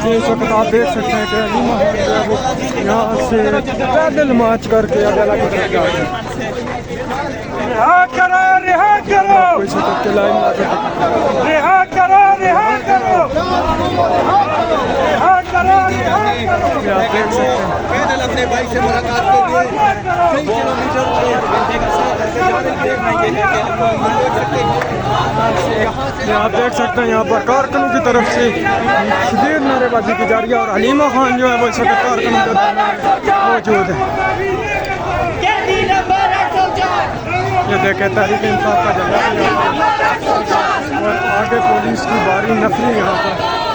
इस वक्त आप देख सकते हैं कि अलीमा खान जो है वो यहाँ से पैदल मार्च करके अदालत की तरफ जा रहे हैं। रिहा करो, रिहा करो, कोई सतत के लाइन रिहा करो, रिहा करो, रिहा करो, रिहा करो। आप देख सकते हैं पैदल अपने भाई से मुलाकात के लिए कई किलोमीटर आप देख सकते हैं यहाँ पर कारकुनों की तरफ से शदीद नारेबाजी की जा रही है और अलीमा खान जो है वो इस वक्त कारकुनों के दरमियान मौजूद है। ये देखें तहरीक इंसाफ का झंडा और आगे पुलिस की भारी नफरी यहाँ पर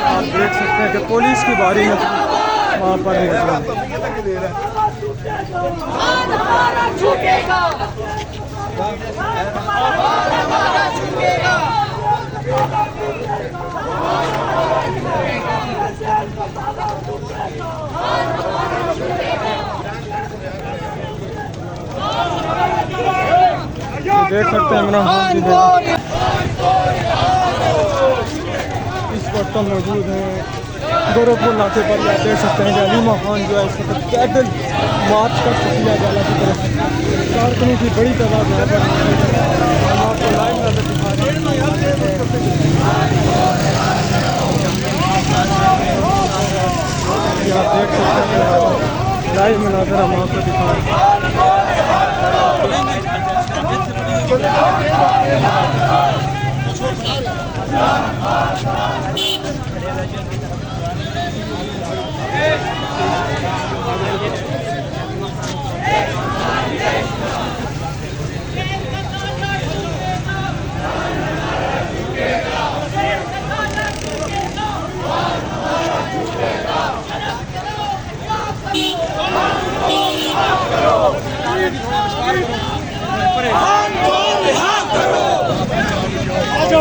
आप देख सकते हैं कि पुलिस की भारी नफरी वहाँ पर देख सकते हैं इमरान खान जी इस वक्त मौजूद हैं गोरखपुर नाके पर। आप देख सकते हैं कि अलीमा खान जो है इस वक्त पैदल मार्च कर चुकी है अदालत की तरफ। कारकुनों की बड़ी तादाद यहाँ पर हम आपको लाइव नजर दिखा रहे हैं। आप देख सकते हैं लाइव मनाजर हम आपको दिखा रहे हैं।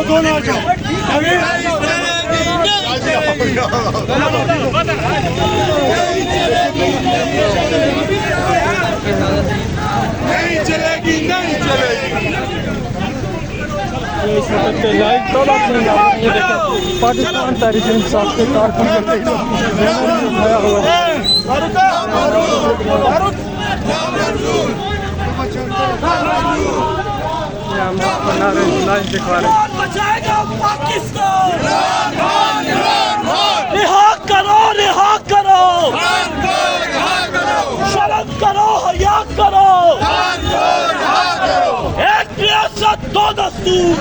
दोनों नहीं चलेगी, नहीं चलेगी। इस वक्त के लाइव तब आपने ये देखा पाकिस्तान तहरीक इंसाफ के कारकुन उठाया हुआ है। हम आपको लाइव दिखा रहे हैं। बचाएगा पाकिस्तान। रिहा करो, रिहा करो, शर्म करो, हया करो। एक रियासत दो दस्तूर,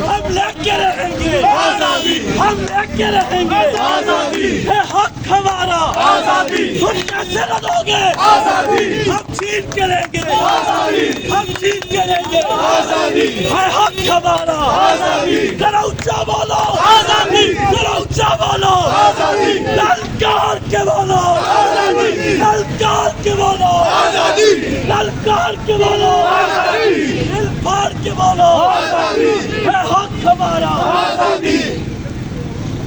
हम लेके रहेंगे आजादी, हम लेके रहेंगे आजादी। है हक हमारा आजादी, तुम कैसे लड़ोगे आजादी? हम छीन के लेंगे आजादी, हम छीन के लेंगे आजादी। है हक हमारा आजादी, जरा ऊंचा बोलो आजादी, जरा ऊंचा बोलो आजादी। ललकार के बोलो आजादी, ललकार के बोलो आजादी, ललकार के बोलो आजादी, दिल फाड़ के बोलो आजादी। है हक हमारा आजादी,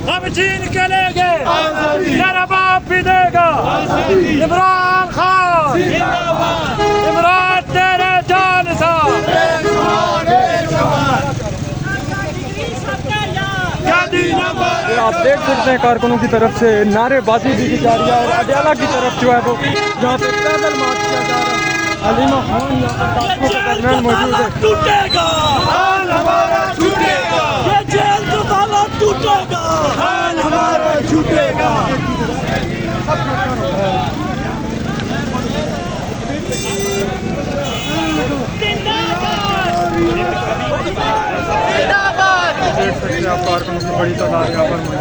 हम छीन के लेंगे मेरा बाप भी देगा। इमरान खान इमरान तेरे जान सा। आप देख सकते हैं कारकुनों की तरफ से नारेबाजी भी की जा रही है और अडयाला की तरफ जो है वो यहाँ पे पैदल मार्च किया जा रहा है। अलीमा खान यहाँ पर कारकुनों के दरमियान मौजूद है। टूटेगा हमारा, छूटेगा ये जेल का ताला, टूटेगा हमारा, छूटेगा। देख सकते हैं आप कारकुनों की बड़ी तादाद यहाँ पर मौजूद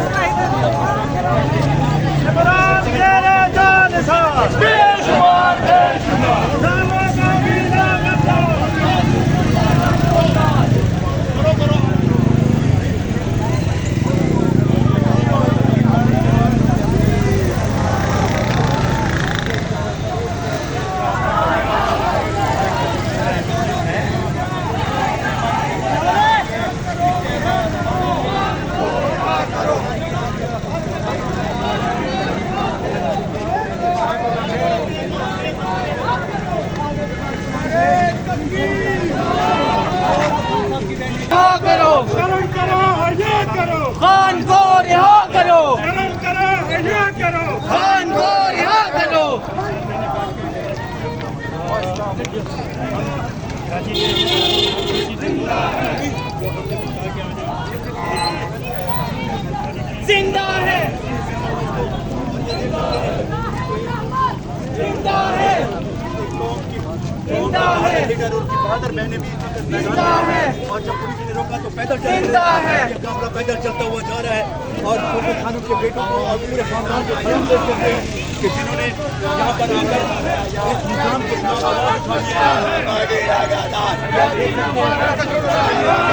जिंदा है, जिंदा है, जिंदा है, लीडर और उनकी बहादुर बहनें भी जिंदा है, और जब पुलिस ने रोका तो पैदल चल जिंदा है। ये काफिला पैदल चलता हुआ जा रहा है और छोटे खानों के बेटों को और पूरे खानदान को खत्म देख सकते हैं कि जिन्होंने यहाँ पर आकर इस निजाम के खिलाफ आवाज उठाई है।